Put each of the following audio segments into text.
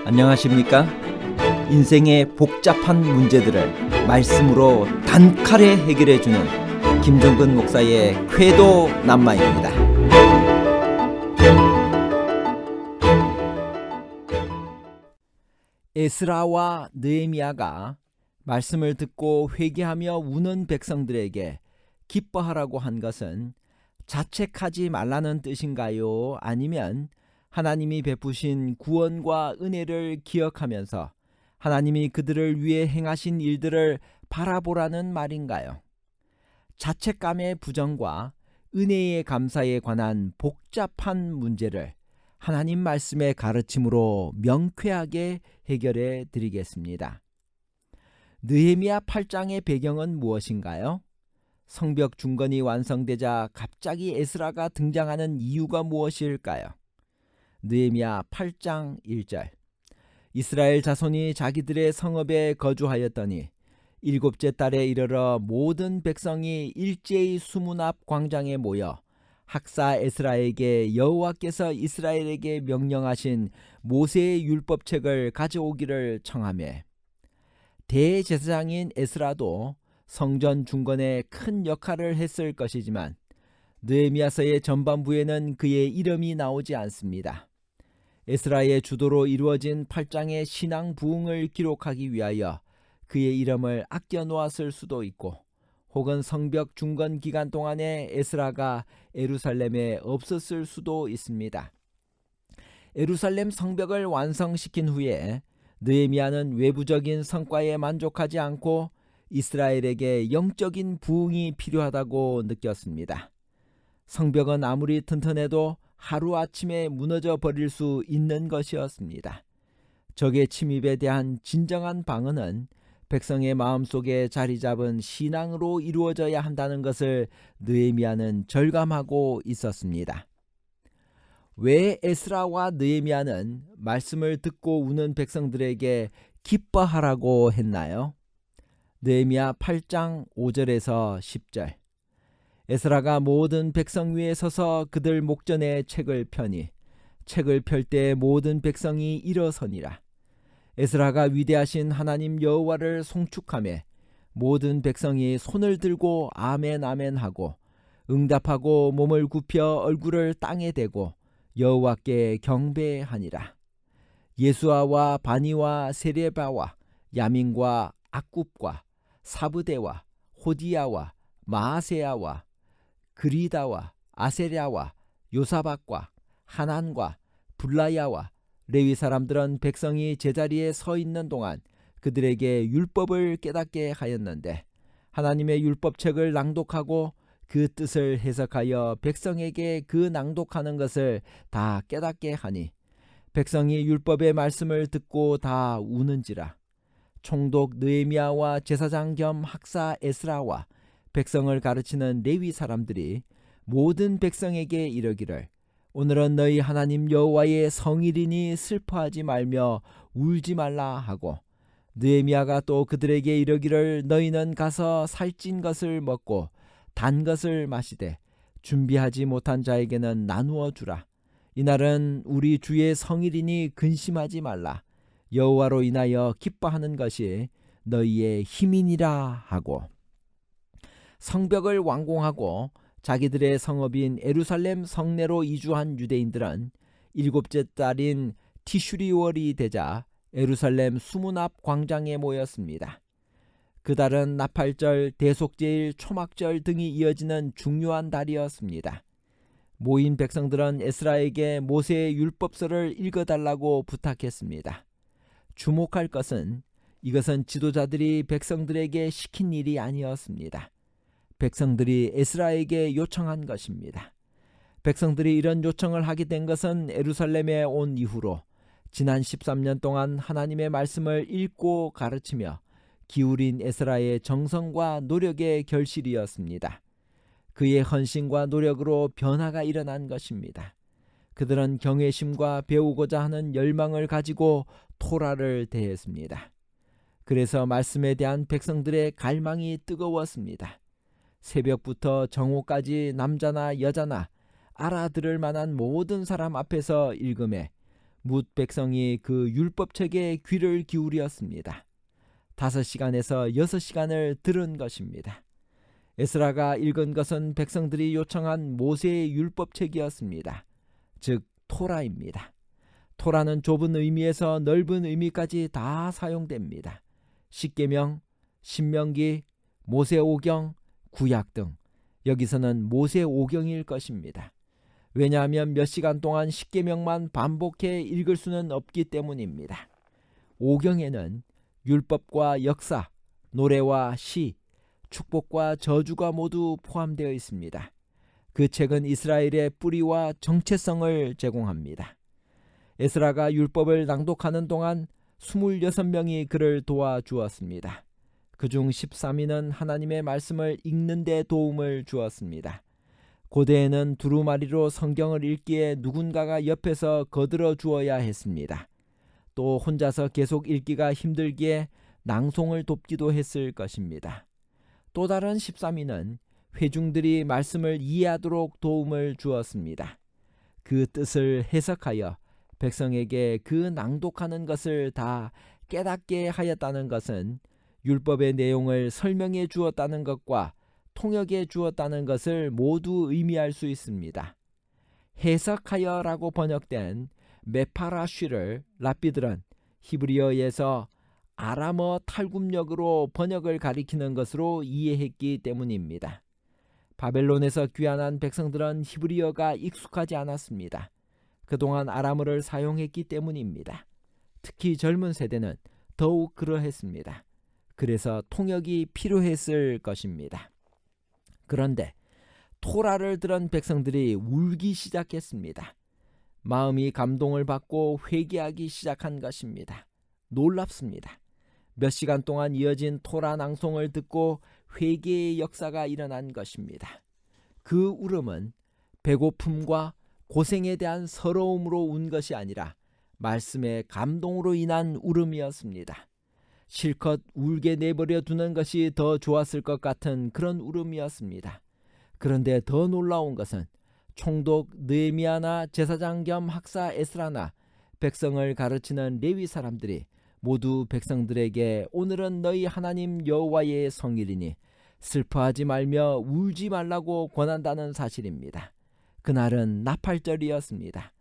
안녕하십니까? 인생의 복잡한 문제들을 말씀으로 단칼에 해결해주는 김종근 목사의 쾌도 남마입니다. 에스라와 느헤미야가 말씀을 듣고 회개하며 우는 백성들에게 기뻐하라고 한 것은 자책하지 말라는 뜻인가요? 아니면 하나님이 베푸신 구원과 은혜를 기억하면서 하나님이 그들을 위해 행하신 일들을 바라보라는 말인가요? 자책감의 부정과 은혜의 감사에 관한 복잡한 문제를 하나님 말씀의 가르침으로 명쾌하게 해결해 드리겠습니다. 느헤미야 8장의 배경은 무엇인가요? 성벽 중건이 완성되자 갑자기 에스라가 등장하는 이유가 무엇일까요? 느헤미야 8장 1절. 이스라엘 자손이 자기들의 성읍에 거주하였더니 일곱째 달에 이르러 모든 백성이 일제히 수문 앞 광장에 모여 학사 에스라에게 여호와께서 이스라엘에게 명령하신 모세의 율법책을 가져오기를 청하매, 대제사장인 에스라도 성전 중건에 큰 역할을 했을 것이지만 느헤미야서의 전반부에는 그의 이름이 나오지 않습니다. 에스라의 주도로 이루어진 8장의 신앙 부흥을 기록하기 위하여 그의 이름을 아껴 놓았을 수도 있고, 혹은 성벽 중건 기간 동안에 에스라가 예루살렘에 없었을 수도 있습니다. 예루살렘 성벽을 완성시킨 후에 느헤미야는 외부적인 성과에 만족하지 않고 이스라엘에게 영적인 부흥이 필요하다고 느꼈습니다. 성벽은 아무리 튼튼해도 하루아침에 무너져 버릴 수 있는 것이었습니다. 적의 침입에 대한 진정한 방어는 백성의 마음속에 자리 잡은 신앙으로 이루어져야 한다는 것을 느헤미야는 절감하고 있었습니다. 왜 에스라와 느헤미야는 말씀을 듣고 우는 백성들에게 기뻐하라고 했나요? 느헤미야 8장 5절에서 10절. 에스라가 모든 백성 위에 서서 그들 목전에 책을 펴니 책을 펼 때 모든 백성이 일어서니라. 에스라가 위대하신 하나님 여호와를 송축하며 모든 백성이 손을 들고 아멘 아멘 하고 응답하고 몸을 굽혀 얼굴을 땅에 대고 여호와께 경배하니라. 예수아와 바니와 세레바와 야민과 악굽과 사브대와 호디야와 마아세야와 그리다와 아세랴와 요사박과 하난과 블라야와 레위 사람들은 백성이 제자리에 서 있는 동안 그들에게 율법을 깨닫게 하였는데, 하나님의 율법책을 낭독하고 그 뜻을 해석하여 백성에게 그 낭독하는 것을 다 깨닫게 하니 백성이 율법의 말씀을 듣고 다 우는지라. 총독 느헤미야와 제사장 겸 학사 에스라와 백성을 가르치는 레위 사람들이 모든 백성에게 이르기를, 오늘은 너희 하나님 여호와의 성일이니 슬퍼하지 말며 울지 말라 하고, 느헤미야가 또 그들에게 이르기를, 너희는 가서 살찐 것을 먹고 단 것을 마시되 준비하지 못한 자에게는 나누어 주라. 이날은 우리 주의 성일이니 근심하지 말라. 여호와로 인하여 기뻐하는 것이 너희의 힘이니라 하고, 성벽을 완공하고 자기들의 성읍인 예루살렘 성내로 이주한 유대인들은 일곱째 달인 티슈리월이 되자 예루살렘 수문 앞 광장에 모였습니다. 그 달은 나팔절, 대속제일, 초막절 등이 이어지는 중요한 달이었습니다. 모인 백성들은 에스라에게 모세의 율법서를 읽어달라고 부탁했습니다. 주목할 것은 이것은 지도자들이 백성들에게 시킨 일이 아니었습니다. 백성들이 에스라에게 요청한 것입니다. 백성들이 이런 요청을 하게 된 것은 예루살렘에 온 이후로 지난 13년 동안 하나님의 말씀을 읽고 가르치며 기울인 에스라의 정성과 노력의 결실이었습니다. 그의 헌신과 노력으로 변화가 일어난 것입니다. 그들은 경외심과 배우고자 하는 열망을 가지고 토라를 대했습니다. 그래서 말씀에 대한 백성들의 갈망이 뜨거웠습니다. 새벽부터 정오까지 남자나 여자나 알아들을 만한 모든 사람 앞에서 읽음에 뭇 백성이 그 율법책에 귀를 기울였습니다. 5시간에서 6시간을 들은 것입니다. 에스라가 읽은 것은 백성들이 요청한 모세의 율법책이었습니다. 즉 토라입니다. 토라는 좁은 의미에서 넓은 의미까지 다 사용됩니다. 십계명, 신명기, 모세오경, 구약 등 여기서는 모세오경일 것입니다. 왜냐하면 몇 시간 동안 십계명만 반복해 읽을 수는 없기 때문입니다. 오경에는 율법과 역사, 노래와 시, 축복과 저주가 모두 포함되어 있습니다. 그 책은 이스라엘의 뿌리와 정체성을 제공합니다. 에스라가 율법을 낭독하는 동안 26명이 그를 도와주었습니다. 그중 13인은 하나님의 말씀을 읽는 데 도움을 주었습니다. 고대에는 두루마리로 성경을 읽기에 누군가가 옆에서 거들어 주어야 했습니다. 또 혼자서 계속 읽기가 힘들기에 낭송을 돕기도 했을 것입니다. 또 다른 13인은 회중들이 말씀을 이해하도록 도움을 주었습니다. 그 뜻을 해석하여 백성에게 그 낭독하는 것을 다 깨닫게 하였다는 것은 율법의 내용을 설명해 주었다는 것과 통역해 주었다는 것을 모두 의미할 수 있습니다. 해석하여라고 번역된 메파라쉬를 랍비들은 히브리어에서 아람어 탈굽력으로 번역을 가리키는 것으로 이해했기 때문입니다. 바벨론에서 귀환한 백성들은 히브리어가 익숙하지 않았습니다. 그동안 아람어를 사용했기 때문입니다. 특히 젊은 세대는 더욱 그러했습니다. 그래서 통역이 필요했을 것입니다. 그런데 토라를 들은 백성들이 울기 시작했습니다. 마음이 감동을 받고 회개하기 시작한 것입니다. 놀랍습니다. 몇 시간 동안 이어진 토라 낭송을 듣고 회개의 역사가 일어난 것입니다. 그 울음은 배고픔과 고생에 대한 서러움으로 운 것이 아니라 말씀의 감동으로 인한 울음이었습니다. 실컷 울게 내버려 두는 것이 더 좋았을 것 같은 그런 울음이었습니다. 그런데 더 놀라운 것은 총독 느헤미야나 제사장 겸 학사 에스라나 백성을 가르치는 레위 사람들이 모두 백성들에게 오늘은 너희 하나님 여호와의 성일이니 슬퍼하지 말며 울지 말라고 권한다는 사실입니다. 그날은 나팔절이었습니다.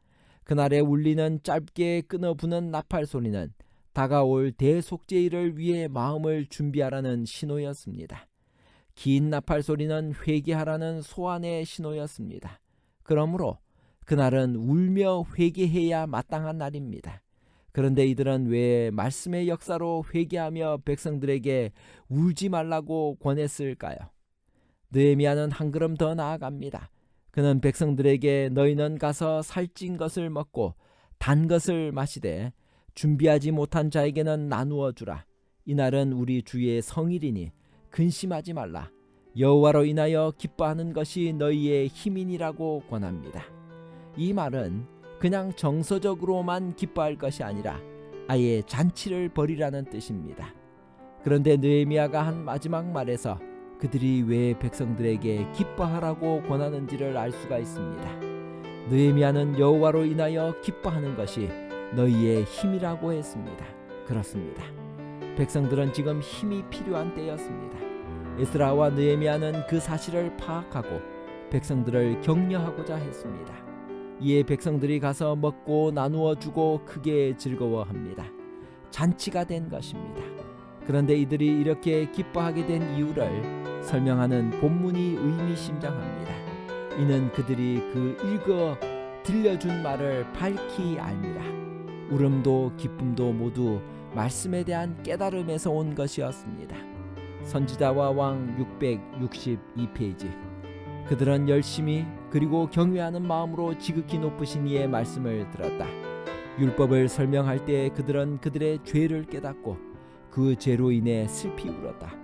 그날에 울리는 짧게 끊어부는 나팔 소리는 다가올 대속죄일을 위해 마음을 준비하라는 신호였습니다. 긴 나팔 소리는 회개하라는 소환의 신호였습니다. 그러므로 그날은 울며 회개해야 마땅한 날입니다. 그런데 이들은 왜 말씀의 역사로 회개하며 백성들에게 울지 말라고 권했을까요? 느헤미야는 한 걸음 더 나아갑니다. 그는 백성들에게 너희는 가서 살찐 것을 먹고 단 것을 마시되 준비하지 못한 자에게는 나누어 주라. 이날은 우리 주의 성일이니 근심하지 말라. 여호와로 인하여 기뻐하는 것이 너희의 힘이니라고 권합니다. 이 말은 그냥 정서적으로만 기뻐할 것이 아니라 아예 잔치를 벌이라는 뜻입니다. 그런데 느헤미야가 한 마지막 말에서 그들이 왜 백성들에게 기뻐하라고 권하는지를 알 수가 있습니다. 느헤미야는 여호와로 인하여 기뻐하는 것이 너희의 힘이라고 했습니다. 그렇습니다. 백성들은 지금 힘이 필요한 때였습니다. 에스라와 느헤미야는 그 사실을 파악하고 백성들을 격려하고자 했습니다. 이에 백성들이 가서 먹고 나누어 주고 크게 즐거워합니다. 잔치가 된 것입니다. 그런데 이들이 이렇게 기뻐하게 된 이유를 설명하는 본문이 의미심장합니다. 이는 그들이 그 읽어 들려준 말을 밝히 알미라. 울음도 기쁨도 모두 말씀에 대한 깨달음에서 온 것이었습니다. 선지자와 왕 662페이지. 그들은 열심히 그리고 경외하는 마음으로 지극히 높으신 이의 말씀을 들었다. 율법을 설명할 때 그들은 그들의 죄를 깨닫고 그 죄로 인해 슬피 울었다.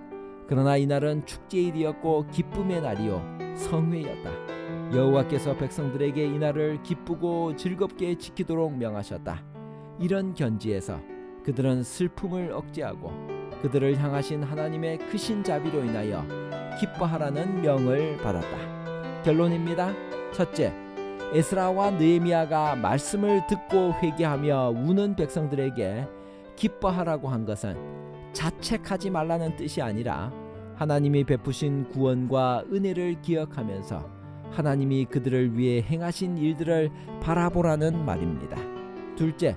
그러나 이날은 축제일이었고 기쁨의 날이요 성회였다. 여호와께서 백성들에게 이날을 기쁘고 즐겁게 지키도록 명하셨다. 이런 견지에서 그들은 슬픔을 억제하고 그들을 향하신 하나님의 크신 자비로 인하여 기뻐하라는 명을 받았다. 결론입니다. 첫째, 에스라와 느헤미야가 말씀을 듣고 회개하며 우는 백성들에게 기뻐하라고 한 것은 자책하지 말라는 뜻이 아니라 하나님이 베푸신 구원과 은혜를 기억하면서 하나님이 그들을 위해 행하신 일들을 바라보라는 말입니다. 둘째,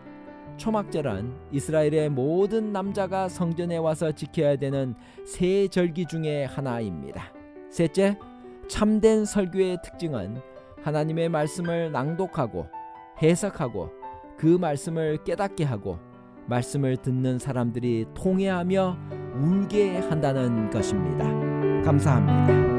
초막절은 이스라엘의 모든 남자가 성전에 와서 지켜야 되는 세 절기 중에 하나입니다. 셋째, 참된 설교의 특징은 하나님의 말씀을 낭독하고 해석하고 그 말씀을 깨닫게 하고 말씀을 듣는 사람들이 통회하며 울게 한다는 것입니다. 감사합니다.